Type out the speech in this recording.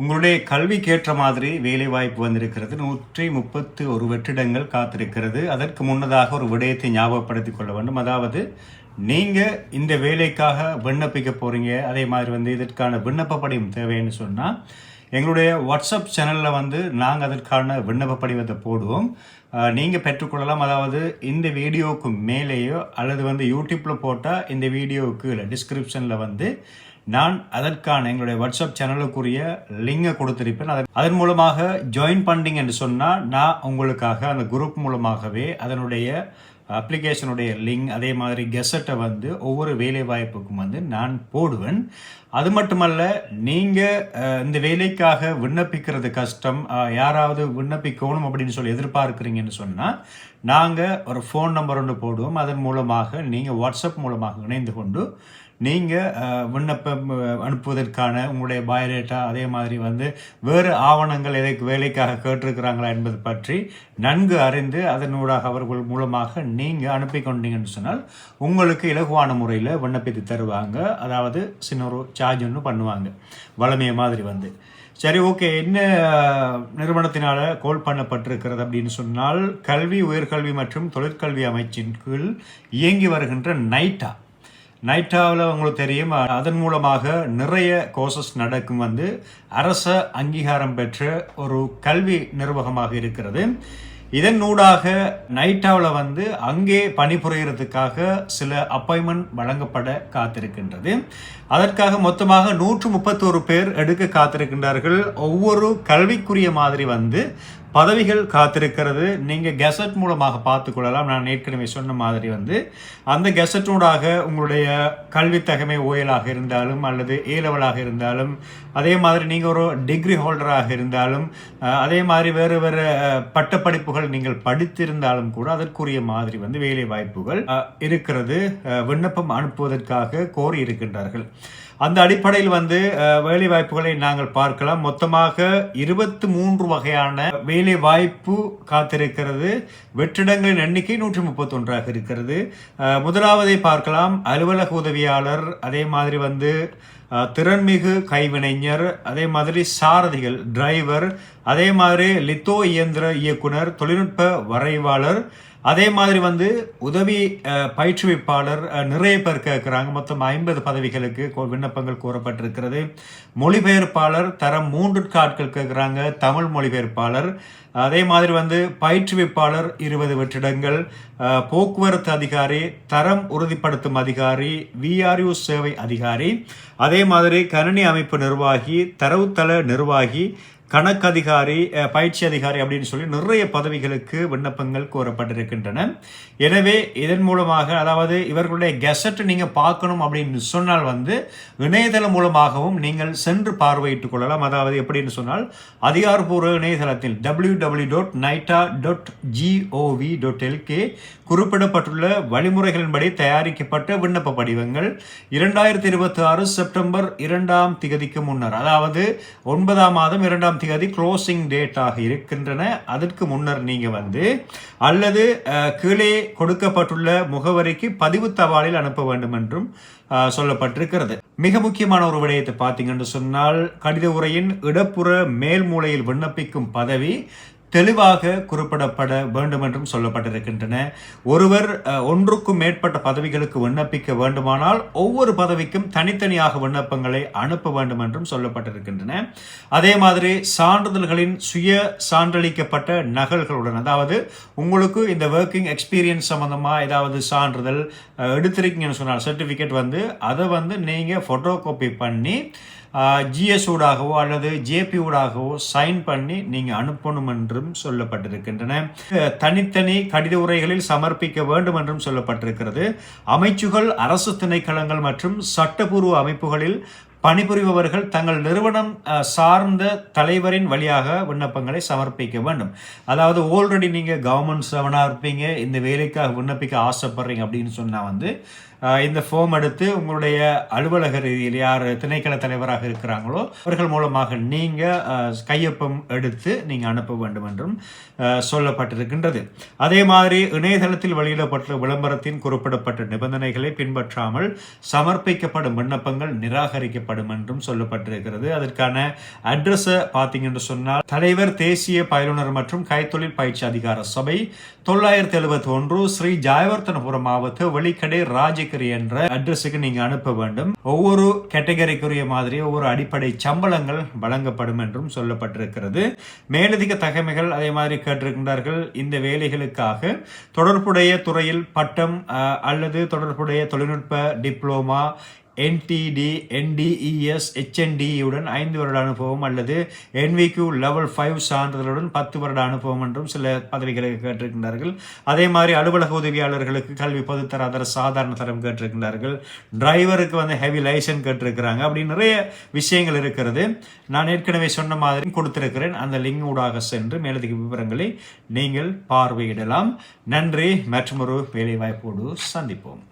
உங்களுடைய கல்விக்கேற்ற மாதிரி வேலைவாய்ப்பு வந்திருக்கிறது. 131 வெற்றிடங்கள் காத்திருக்கிறது. அதற்கு முன்னதாக ஒரு விடயத்தை ஞாபகப்படுத்திக் கொள்ள வேண்டும். அதாவது நீங்க இந்த வேலைக்காக விண்ணப்பிக்க போறீங்க. அதே மாதிரி இதற்கான விண்ணப்ப படிவம் தேவைன்னு சொன்னா எங்களுடைய வாட்ஸ்அப் சேனலில் நாங்கள் அதற்கான விண்ணப்ப படிவத்தை போடுவோம். நீங்கள் பெற்றுக்கொள்ளலாம். அதாவது இந்த வீடியோவுக்கு மேலேயோ அல்லது யூடியூப்பில் போட்டால் இந்த வீடியோவுக்கு இல்லை டிஸ்கிரிப்ஷனில் நான் அதற்கான எங்களுடைய வாட்ஸ்அப் சேனலுக்குரிய லிங்கை கொடுத்திருப்பேன். அதன் மூலமாக ஜாயின் பண்ணிங்க என்று சொன்னால் நான் உங்களுக்காக அந்த குரூப் மூலமாகவே அதனுடைய அப்ளிகேஷனுடைய லிங்க் அதே மாதிரி கெசட்டை ஒவ்வொரு வேலை வாய்ப்புக்கும் நான் போடுவேன். அது மட்டுமல்ல, நீங்கள் இந்த வேலைக்காக விண்ணப்பிக்கிறது கஷ்டம், யாராவது விண்ணப்பிக்கணும் அப்படின்னு சொல்லி எதிர்பார்க்குறீங்கன்னு சொன்னால் நாங்கள் ஒரு ஃபோன் நம்பர் ஒன்று போடுவோம். அதன் மூலமாக நீங்கள் வாட்ஸ்அப் மூலமாக இணைந்து கொண்டு நீங்கள் விண்ணப்பம் அனுப்புவதற்கான உங்களுடைய பயோடேட்டா அதே மாதிரி வேறு ஆவணங்கள் எதைக்கு வேலைக்காக கேட்டிருக்கிறாங்களா என்பது பற்றி நன்கு அறிந்து அதனூடாக அவர்கள் மூலமாக நீங்கள் அனுப்பி கொண்டீங்கன்னு சொன்னால் உங்களுக்கு இலகுவான முறையில் விண்ணப்பித்து தருவாங்க. அதாவது சின்ன ஒரு சார்ஜ் ஒன்று பண்ணுவாங்க வளமைய மாதிரி சரி, ஓகே. என்ன நிறுவனத்தினால் கோல் பண்ணப்பட்டிருக்கிறது அப்படின்னு சொன்னால் கல்வி, உயர்கல்வி மற்றும் தொழிற்கல்வி அமைச்சின் கீழ் இயங்கி வருகின்ற நைட்டாவில் உங்களுக்கு தெரியும். அதன் மூலமாக நிறைய கோர்சஸ் நடக்கும். அரச அங்கீகாரம் பெற்ற ஒரு கல்வி நிர்வாகமாக இருக்கிறது. இதனூடாக நைட்டாவில் அங்கே பணிபுரியறதுக்காக சில அப்பாயின்மெண்ட் வழங்கப்பட காத்திருக்கின்றது. அதற்காக மொத்தமாக 131 பேர் எடுக்க காத்திருக்கின்றார்கள். ஒவ்வொரு கல்விக்குரிய மாதிரி பதவிகள் காத்திருக்கிறது. நீங்கள் கெசட் மூலமாக பார்த்துக்கொள்ளலாம். நான் ஏற்கனவே சொன்ன மாதிரி அந்த கெசட்டூடாக உங்களுடைய கல்வி தகமை ஓயலாக இருந்தாலும் அல்லது ஏ லெவலாக இருந்தாலும் அதே மாதிரி நீங்கள் ஒரு டிகிரி ஹோல்டராக இருந்தாலும் அதே மாதிரி வேறு வேறு பட்டப்படிப்புகள் நீங்கள் படித்திருந்தாலும் கூட அதற்குரிய மாதிரி வேலை வாய்ப்புகள் இருக்கிறது. விண்ணப்பம் அனுப்புவதற்காக கோரி இருக்கின்றார்கள். அந்த அடிப்படையில் வேலை வாய்ப்புகளை நாங்கள் பார்க்கலாம். மொத்தமாக 23 வகையான வேலை வாய்ப்பு காத்திருக்கிறது. வெற்றிடங்களின் எண்ணிக்கை 131 இருக்கிறது. முதலாவதை பார்க்கலாம். அலுவலக உதவியாளர், அதே மாதிரி திறன்மிகு கைவினைஞர், அதே மாதிரி சாரதிகள், டிரைவர், அதே மாதிரி லித்தோ இயந்திர இயக்குனர், தொழில்நுட்ப வரைவாளர், அதே மாதிரி உதவி பயிற்றுவிப்பாளர் நிறைய பேர் கேட்குறாங்க. மொத்தம் 50 பதவிகளுக்கு விண்ணப்பங்கள் கோரப்பட்டிருக்கிறது. மொழிபெயர்ப்பாளர் தரம் 3 ஆட்கள் கேட்குறாங்க. தமிழ் மொழிபெயர்ப்பாளர், அதே மாதிரி பயிற்றுவிப்பாளர் 20 வெற்றிடங்கள். போக்குவரத்து அதிகாரி, தரம் உறுதிப்படுத்தும் அதிகாரி, விஆர்யூ சேவை அதிகாரி, அதே மாதிரி கணினி அமைப்பு நிர்வாகி, தரவுத்தள நிர்வாகி, கணக்கு அதிகாரி, பயிற்சி அதிகாரி அப்படின்னு சொல்லி நிறைய பதவிகளுக்கு விண்ணப்பங்கள் கோரப்பட்டிருக்கின்றன. எனவே இதன் மூலமாக அதாவது இவர்களுடைய கெசட் நீங்கள் பார்க்கணும் அப்படின்னு சொன்னால் இணையதளம் மூலமாகவும் நீங்கள் சென்று பார்வையிட்டுக் கொள்ளலாம். அதாவது எப்படின்னு சொன்னால் அதிகாரப்பூர்வ இணையதளத்தில் www.naita.gov.lk குறிப்பிடப்பட்டுள்ள வழிமுறைகளின்படி தயாரிக்கப்பட்ட விண்ணப்ப படிவங்கள் 2026 செப்டம்பர் 2ஆம் திகதிக்கு முன்னர், அதாவது 9ஆம் மாதம் 2ஆம் திகதி க்ளோசிங் டேட் ஆக இருக்கின்றன. அதற்கு முன்னர் நீங்க அல்லது கீழே கொடுக்கப்பட்டுள்ள முகவரிக்கு பதிவு தபாலில் அனுப்ப வேண்டும் என்றும் சொல்லப்பட்டிருக்கிறது. மிக முக்கியமான ஒரு விடயத்தை பார்த்தீங்கன்னு சொன்னால் கடித உரையின் இடப்புற மேல் மூலையில் விண்ணப்பிக்கும் பதவி தெளிவாக குறிப்பிடப்பட வேண்டும் என்றும் சொல்லப்பட்டிருக்கின்றன. ஒருவர் ஒன்றுக்கும் மேற்பட்ட பதவிகளுக்கு விண்ணப்பிக்க வேண்டுமானால் ஒவ்வொரு பதவிக்கும் தனித்தனியாக விண்ணப்பங்களை அனுப்ப வேண்டும் என்றும் சொல்லப்பட்டிருக்கின்றன. அதே மாதிரி சான்றிதழ்களின் சுய சான்றளிக்கப்பட்ட நகல்களுடன், அதாவது உங்களுக்கு இந்த ஒர்க்கிங் எக்ஸ்பீரியன்ஸ் சம்பந்தமா ஏதாவது சான்றிதழ் எடுத்திருக்கீங்கன்னு சொன்னால் சர்டிபிகேட் அதை நீங்க போட்டோ காப்பி பண்ணி ஜிஎஸ் ஊடாகவோ அல்லது ஜேபி ஊடாகவோ சைன் பண்ணி நீங்கள் அனுப்பணும் என்றும் சொல்லப்பட்டிருக்கின்றன. தனித்தனி கடித உரைகளில் சமர்ப்பிக்க வேண்டும் என்றும் சொல்லப்பட்டிருக்கிறது. அமைச்சுகள், அரசு திணைக்களங்கள் மற்றும் சட்டப்பூர்வ அமைப்புகளில் பணிபுரிபவர்கள் தங்கள் நிறுவனம் சார்ந்த தலைவரின் வழியாக விண்ணப்பங்களை சமர்ப்பிக்க வேண்டும். அதாவது ஆல்ரெடி நீங்கள் கவர்மெண்ட் செவனாக இருப்பீங்க, இந்த வேலைக்காக விண்ணப்பிக்க ஆசைப்படுறீங்க அப்படின்னு சொன்னால் இந்த ஃபார்ம் எடுத்து உங்களுடைய அலுவலக ரீதியில் யார் திணைக்கள தலைவராக இருக்கிறாங்களோ அவர்கள் மூலமாக நீங்கள் கையொப்பம் எடுத்து நீங்கள் அனுப்ப வேண்டும் என்றும் சொல்லப்பட்டிருக்கின்றது. அதே மாதிரி இணையதளத்தில் வெளியிடப்பட்ட விளம்பரத்தின் குறிப்பிடப்பட்ட நிபந்தனைகளை பின்பற்றாமல் சமர்ப்பிக்கப்படும் விண்ணப்பங்கள் நிராகரிக்கப்படும் என்றும் சொல்லப்பட்டிருக்கிறது. அதற்கான அட்ரஸை பார்த்தீங்கன்னு சொன்னால் தலைவர் தேசிய பயிலுனர் மற்றும் கைத்தொழில் பயிற்சி அதிகார சபை 971 ஸ்ரீ ஜாயவர்த்தனபுரம் மாவட்ட வெளிக்கடை ராஜகிரி என்ற அட்ரஸுக்கு நீங்க அனுப்ப வேண்டும். ஒவ்வொரு கேட்டகரிக்குரிய மாதிரி ஒவ்வொரு அடிப்படை சம்பளங்கள் வழங்கப்படும் என்றும் சொல்லப்பட்டிருக்கிறது. மேலதிக தகவல்கள் அதே மாதிரி கேட்டிருக்கின்றார்கள். இந்த வேலைகளுக்காக தொடர்புடைய துறையில் பட்டம் அல்லது தொடர்புடைய தொழில்நுட்ப டிப்ளோமா NTD, NDES, HND உடன் 5 வருட அனுபவம் அல்லது NVQ level 5 சான்றிதழுடன் 10 வருட அனுபவம் என்றும் சில பதவிகளுக்கு கேட்டிருக்கின்றார்கள். அதே மாதிரி அலுவலக உதவியாளர்களுக்கு கல்வி பொதுத்தராதர சாதாரண தரம் கேட்டிருக்கின்றார்கள். டிரைவருக்கு ஹெவி லைசன்ஸ் கேட்டிருக்கிறாங்க. அப்படி நிறைய விஷயங்கள் இருக்கிறது. நான் ஏற்கனவே சொன்ன மாதிரி கொடுத்திருக்கிறேன். அந்த லிங்க் ஊடாக சென்று மேலதிக விவரங்களை நீங்கள் பார்வையிடலாம். நன்றி. மற்றொரு வேலைவாய்ப்போடு சந்திப்போம்.